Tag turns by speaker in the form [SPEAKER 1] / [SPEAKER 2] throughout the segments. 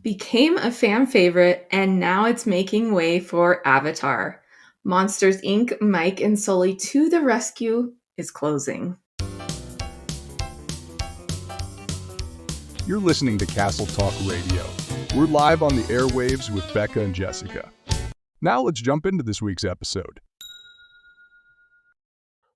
[SPEAKER 1] became a fan favorite, and now it's making way for Avatar. Monsters Inc. Mike and Sulley to the Rescue is closing.
[SPEAKER 2] You're listening to Castle Talk Radio. We're live on the airwaves with Becca and Jessica. Now let's jump into this week's episode.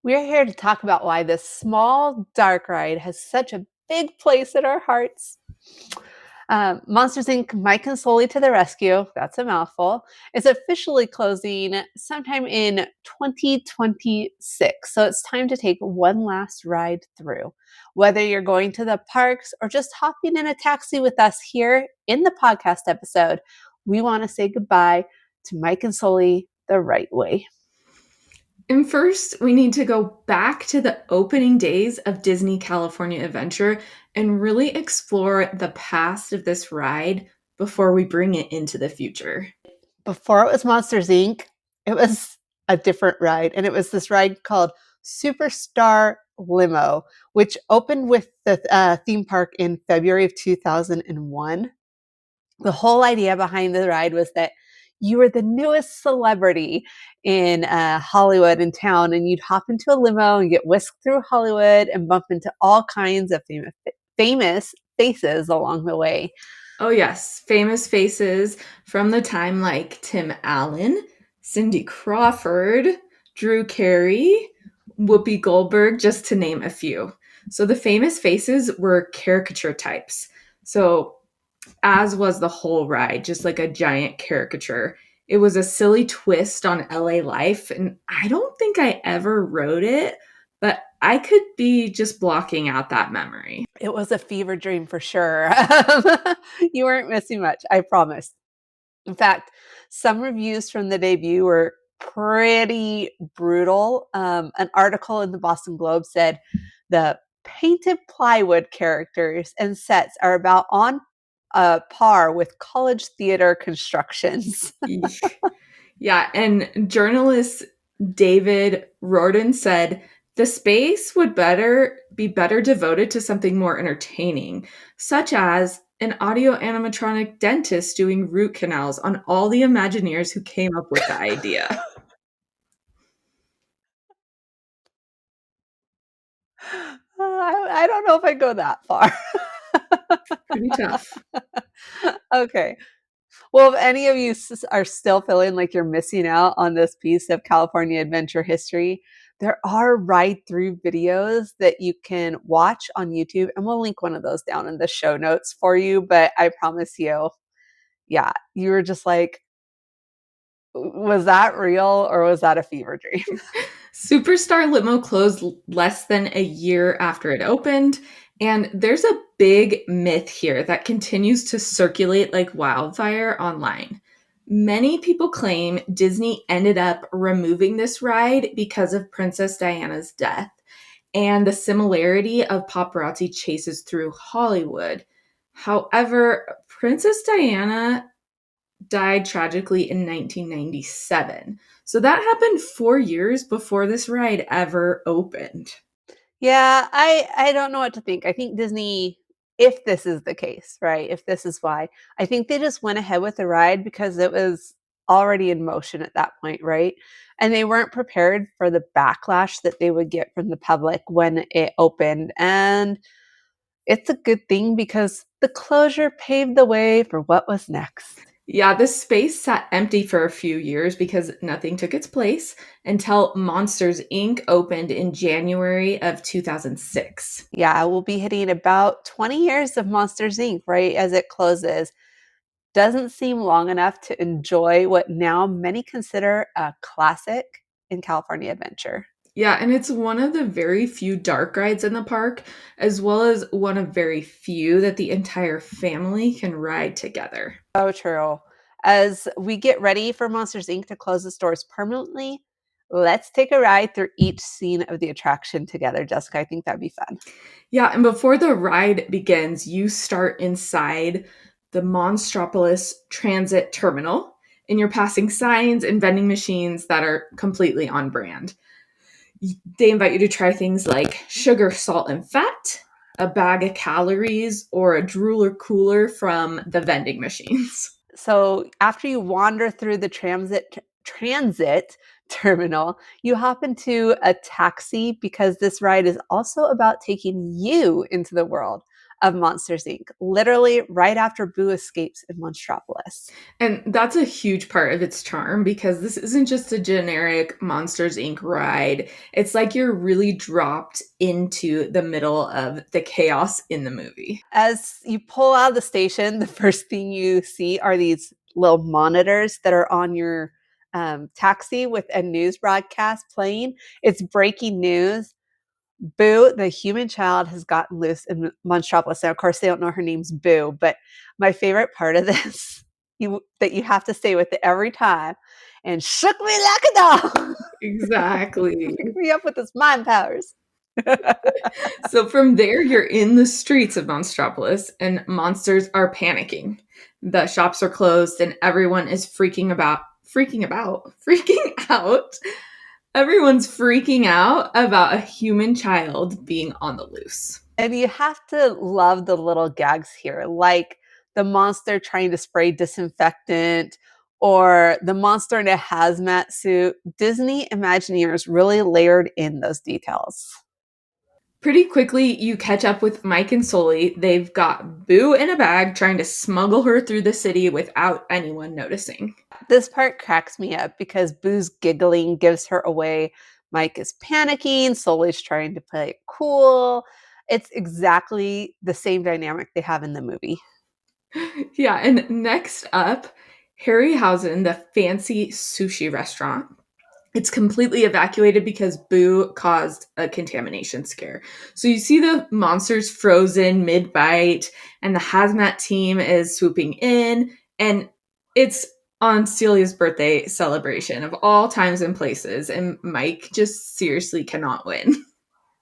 [SPEAKER 3] We're here to talk about why this small dark ride has such a big place in our hearts. Monsters Inc. Mike and Sulley to the Rescue, that's a mouthful, is officially closing sometime in 2026. So it's time to take one last ride through. Whether you're going to the parks or just hopping in a taxi with us here in the podcast episode, we want to say goodbye to Mike and Sulley the right way.
[SPEAKER 1] And first, we need to go back to the opening days of Disney California Adventure and really explore the past of this ride before we bring it into the future.
[SPEAKER 3] Before it was Monsters Inc., it was a different ride. And it was this ride called Superstar Limo, which opened with the theme park in February of 2001. The whole idea behind the ride was that you were the newest celebrity in Hollywood in town, and you'd hop into a limo and get whisked through Hollywood and bump into all kinds of famous faces along the way.
[SPEAKER 1] Oh yes, famous faces from the time like Tim Allen, Cindy Crawford, Drew Carey, Whoopi Goldberg, just to name a few. So the famous faces were caricature types. So as was the whole ride, just like a giant caricature. It was a silly twist on LA life, and I don't think I ever wrote it, but I could be just blocking out that memory.
[SPEAKER 3] It was a fever dream for sure. You weren't missing much, I promise. In fact, some reviews from the debut were pretty brutal. An article in the Boston Globe said the painted plywood characters and sets are about on par with college theater constructions.
[SPEAKER 1] Yeah, and journalist David Rorden said the space would be better devoted to something more entertaining, such as an audio animatronic dentist doing root canals on all the Imagineers who came up with the idea.
[SPEAKER 3] I don't know if I go that far.
[SPEAKER 1] Pretty tough.
[SPEAKER 3] Okay. Well, if any of you are still feeling like you're missing out on this piece of California adventure history, there are ride-through videos that you can watch on YouTube, and we'll link one of those down in the show notes for you. But I promise you, yeah, you were just like, was that real or was that a fever dream?
[SPEAKER 1] Superstar Limo closed less than a year after it opened, and there's a big myth here that continues to circulate like wildfire online. Many people claim Disney ended up removing this ride because of Princess Diana's death and the similarity of paparazzi chases through Hollywood. However, Princess Diana died tragically in 1997. So that happened 4 years before this ride ever opened.
[SPEAKER 3] Yeah, I don't know what to think. I think Disney, if this is the case, right? If this is why, I think they just went ahead with the ride because it was already in motion at that point, right? And they weren't prepared for the backlash that they would get from the public when it opened. And it's a good thing because the closure paved the way for what was next.
[SPEAKER 1] Yeah, this space sat empty for a few years because nothing took its place until Monsters Inc. opened in January of 2006.
[SPEAKER 3] Yeah, we'll be hitting about 20 years of Monsters Inc. right as it closes. Doesn't seem long enough to enjoy what now many consider a classic in California Adventure.
[SPEAKER 1] Yeah, and it's one of the very few dark rides in the park, as well as one of very few that the entire family can ride together.
[SPEAKER 3] So true. As we get ready for Monsters Inc. to close its doors permanently, let's take a ride through each scene of the attraction together, Jessica. I think that'd be fun.
[SPEAKER 1] Yeah, and before the ride begins, you start inside the Monstropolis Transit Terminal, and you're passing signs and vending machines that are completely on brand. They invite you to try things like sugar, salt, and fat, a bag of calories, or a drooler cooler from the vending machines.
[SPEAKER 3] So after you wander through the transit terminal, you hop into a taxi because this ride is also about taking you into the world of Monsters Inc. Literally right after Boo escapes in Monstropolis.
[SPEAKER 1] And that's a huge part of its charm because this isn't just a generic Monsters Inc. ride. It's like you're really dropped into the middle of the chaos in the movie.
[SPEAKER 3] As you pull out of the station, the first thing you see are these little monitors that are on your taxi with a news broadcast playing. It's breaking news. Boo, the human child, has gotten loose in Monstropolis. Now, of course, they don't know her name's Boo, but my favorite part of this that you have to stay with it every time, and shook me like a dog.
[SPEAKER 1] Exactly.
[SPEAKER 3] Pick me up with his mind powers.
[SPEAKER 1] So from there, you're in the streets of Monstropolis, and monsters are panicking. The shops are closed, and everyone is freaking out. Everyone's freaking out about a human child being on the loose.
[SPEAKER 3] And you have to love the little gags here, like the monster trying to spray disinfectant or the monster in a hazmat suit. Disney Imagineers really layered in those details.
[SPEAKER 1] Pretty quickly, you catch up with Mike and Sulley. They've got Boo in a bag trying to smuggle her through the city without anyone noticing.
[SPEAKER 3] This part cracks me up because Boo's giggling gives her away. Mike is panicking. Sully's trying to play it cool. It's exactly the same dynamic they have in the movie.
[SPEAKER 1] Yeah, and next up, Harryhausen, the fancy sushi restaurant. It's completely evacuated because Boo caused a contamination scare. So you see the monsters frozen mid-bite, and the hazmat team is swooping in, and it's on Celia's birthday celebration of all times and places, and Mike just seriously cannot win.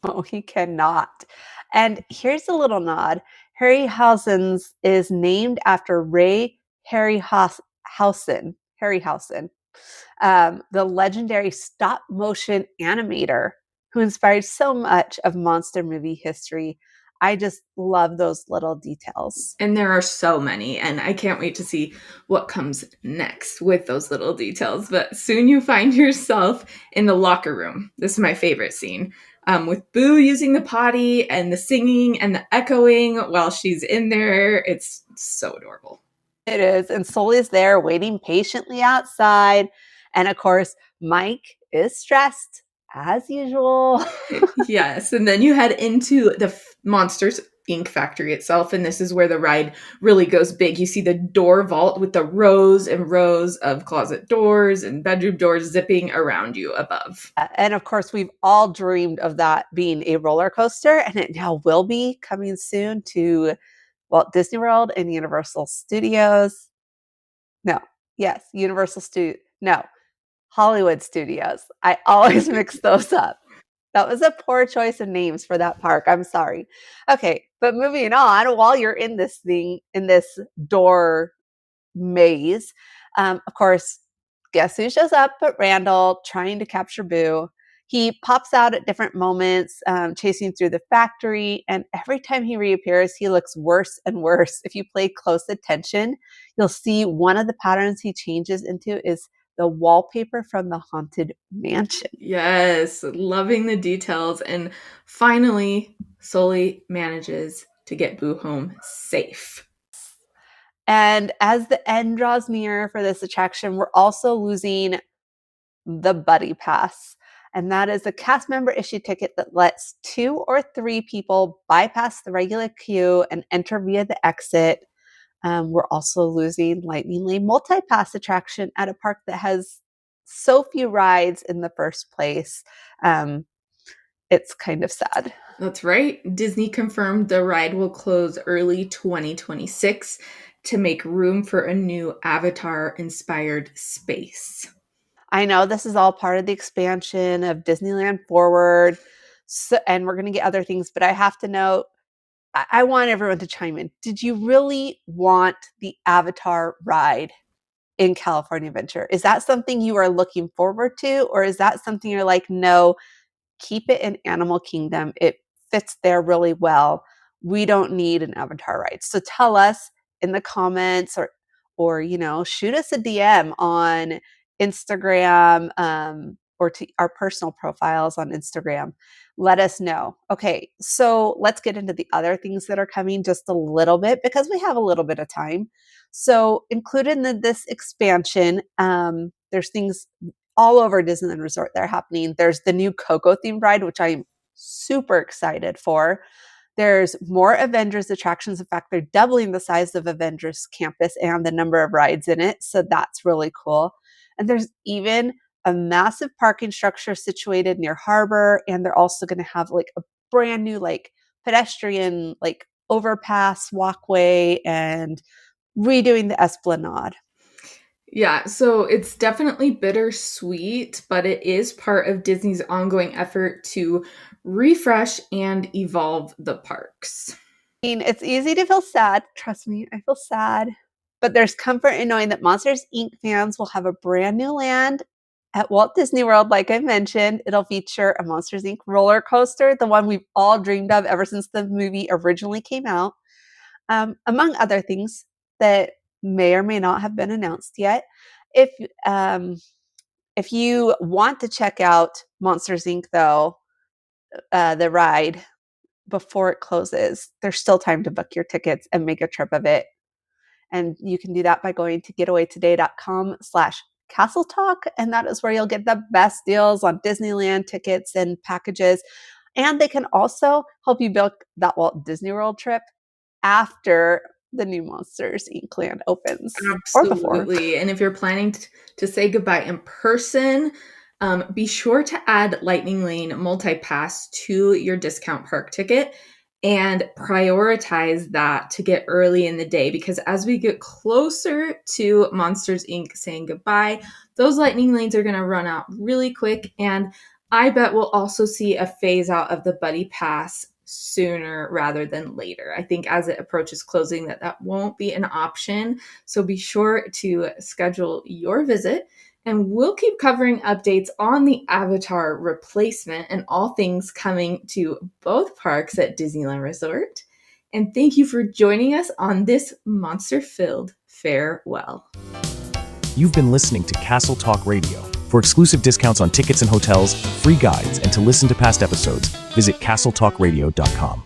[SPEAKER 3] Oh, he cannot. And here's a little nod. Harryhausen's is named after Ray Harryhausen. Harryhausen, the legendary stop motion animator who inspired so much of monster movie history. I just love those little details.
[SPEAKER 1] And there are so many, and I can't wait to see what comes next with those little details. But soon you find yourself in the locker room. This is my favorite scene. With Boo using the potty and the singing and the echoing while she's in there. It's so adorable.
[SPEAKER 3] It is. And Sully's there waiting patiently outside. And of course, Mike is stressed as usual.
[SPEAKER 1] Yes, and then you head into the Monsters Inc. factory itself, and this is where the ride really goes big. You see the door vault with the rows and rows of closet doors and bedroom doors zipping around you above.
[SPEAKER 3] And of course, we've all dreamed of that being a roller coaster, and it now will be coming soon to Walt Disney World and Universal Studios. No, yes, Universal Studios. No, Hollywood Studios. I always mix those up. That was a poor choice of names for that park. I'm sorry. Okay, but moving on, while you're in this thing, in this door maze, of course, guess who shows up but Randall trying to capture Boo. He pops out at different moments, chasing through the factory, and every time he reappears, he looks worse and worse. If you pay close attention, you'll see one of the patterns he changes into is the wallpaper from the Haunted Mansion.
[SPEAKER 1] Yes, loving the details. And finally, Sulley manages to get Boo home safe.
[SPEAKER 3] And as the end draws near for this attraction, we're also losing the Buddy Pass. And that is a cast member issued ticket that lets 2 or 3 people bypass the regular queue and enter via the exit. We're also losing Lightning Lane Multi-Pass attraction at a park that has so few rides in the first place. It's kind of sad.
[SPEAKER 1] That's right. Disney confirmed the ride will close early 2026 to make room for a new Avatar-inspired space.
[SPEAKER 3] I know this is all part of the expansion of Disneyland Forward, so, and we're going to get other things, but I have to know, I want everyone to chime in. Did you really want the Avatar ride in California Adventure? Is that something you are looking forward to, or is that something you're like, no, keep it in Animal Kingdom. It fits there really well. we don't need an Avatar ride. So tell us in the comments or shoot us a DM on Instagram, or to our personal profiles on Instagram. Let us know. Okay, so let's get into the other things that are coming just a little bit because we have a little bit of time. So included in this expansion, there's things all over Disneyland Resort that are happening. There's the new Coco themed ride, which I'm super excited for. There's more Avengers attractions. In fact, they're doubling the size of Avengers Campus and the number of rides in it. So that's really cool. And there's even a massive parking structure situated near Harbor. And they're also going to have like a brand new like pedestrian like overpass walkway and redoing the Esplanade.
[SPEAKER 1] Yeah, so it's definitely bittersweet, but it is part of Disney's ongoing effort to refresh and evolve the parks.
[SPEAKER 3] I mean, it's easy to feel sad. Trust me, I feel sad. But there's comfort in knowing that Monsters, Inc. fans will have a brand new land at Walt Disney World. Like I mentioned, it'll feature a Monsters, Inc. roller coaster, the one we've all dreamed of ever since the movie originally came out, among other things that may or may not have been announced yet. If you want to check out Monsters, Inc., though, the ride, before it closes, there's still time to book your tickets and make a trip of it. And you can do that by going to getawaytoday.com/Castle Talk. And that is where you'll get the best deals on Disneyland tickets and packages. And they can also help you book that Walt Disney World trip after the new Monsters, Inc. land opens.
[SPEAKER 1] Absolutely.
[SPEAKER 3] Or before.
[SPEAKER 1] And if you're planning to say goodbye in person, be sure to add Lightning Lane Multi-Pass to your discount park ticket and prioritize that to get early in the day, because as we get closer to Monsters, Inc. saying goodbye, those Lightning Lanes are going to run out really quick. And I bet we'll also see a phase out of the Buddy Pass sooner rather than later. I think as it approaches closing that won't be an option. So be sure to schedule your visit, and we'll keep covering updates on the Avatar replacement and all things coming to both parks at Disneyland Resort. And thank you for joining us on this monster-filled farewell.
[SPEAKER 4] You've been listening to Castle Talk Radio. For exclusive discounts on tickets and hotels, free guides, and to listen to past episodes, visit castletalkradio.com.